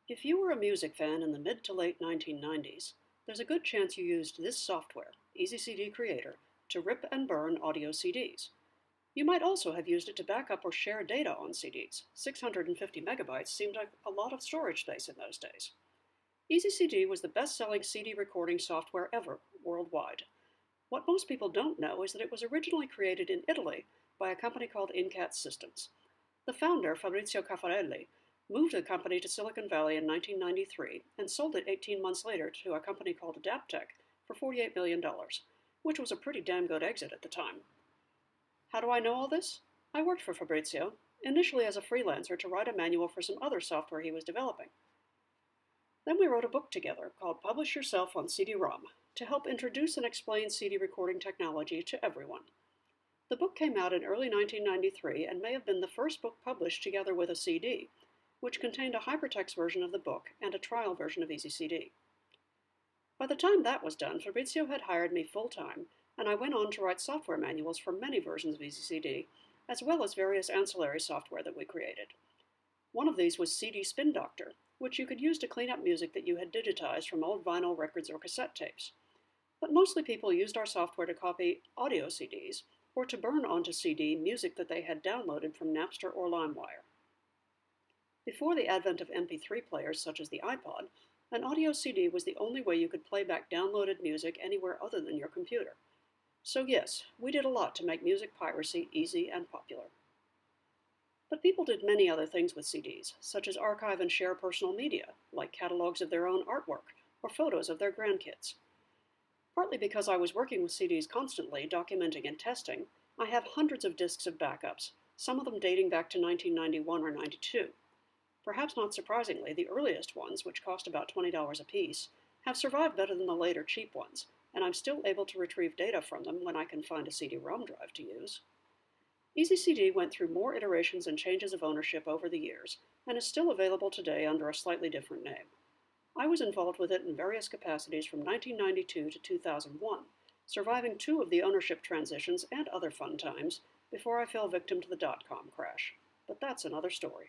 If you were a music fan in the mid to late 1990s, there's a good chance you used this software, EasyCD Creator, to rip and burn audio CDs. You might also have used it to back up or share data on CDs. 650 megabytes seemed like a lot of storage space in those days. EasyCD was the best-selling CD recording software ever, worldwide. What most people don't know is that it was originally created in Italy by a company called Incat Systems. The founder, Fabrizio Caffarelli, moved the company to Silicon Valley in 1993 and sold it 18 months later to a company called Adaptec for $48 million, which was a pretty damn good exit at the time. How do I know all this? I worked for Fabrizio, initially as a freelancer to write a manual for some other software he was developing. Then we wrote a book together called Publish Yourself on CD-ROM to help introduce and explain CD recording technology to everyone. The book came out in early 1993 and may have been the first book published together with a CD, which contained a hypertext version of the book and a trial version of EasyCD. By the time that was done, Fabrizio had hired me full-time, and I went on to write software manuals for many versions of EasyCD, as well as various ancillary software that we created. One of these was CD Spin Doctor, which you could use to clean up music that you had digitized from old vinyl records or cassette tapes. But mostly people used our software to copy audio CDs, or to burn onto CD music that they had downloaded from Napster or LimeWire. Before the advent of MP3 players such as the iPod, an audio CD was the only way you could play back downloaded music anywhere other than your computer. So yes, we did a lot to make music piracy easy and popular. But people did many other things with CDs, such as archive and share personal media, like catalogs of their own artwork or photos of their grandkids. Partly because I was working with CDs constantly, documenting and testing, I have hundreds of disks of backups, some of them dating back to 1991 or 92. Perhaps not surprisingly, the earliest ones, which cost about $20 a piece, have survived better than the later cheap ones, and I'm still able to retrieve data from them when I can find a CD-ROM drive to use. EasyCD went through more iterations and changes of ownership over the years, and is still available today under a slightly different name. I was involved with it in various capacities from 1992 to 2001, surviving 2 of the ownership transitions and other fun times before I fell victim to the dot-com crash. But that's another story.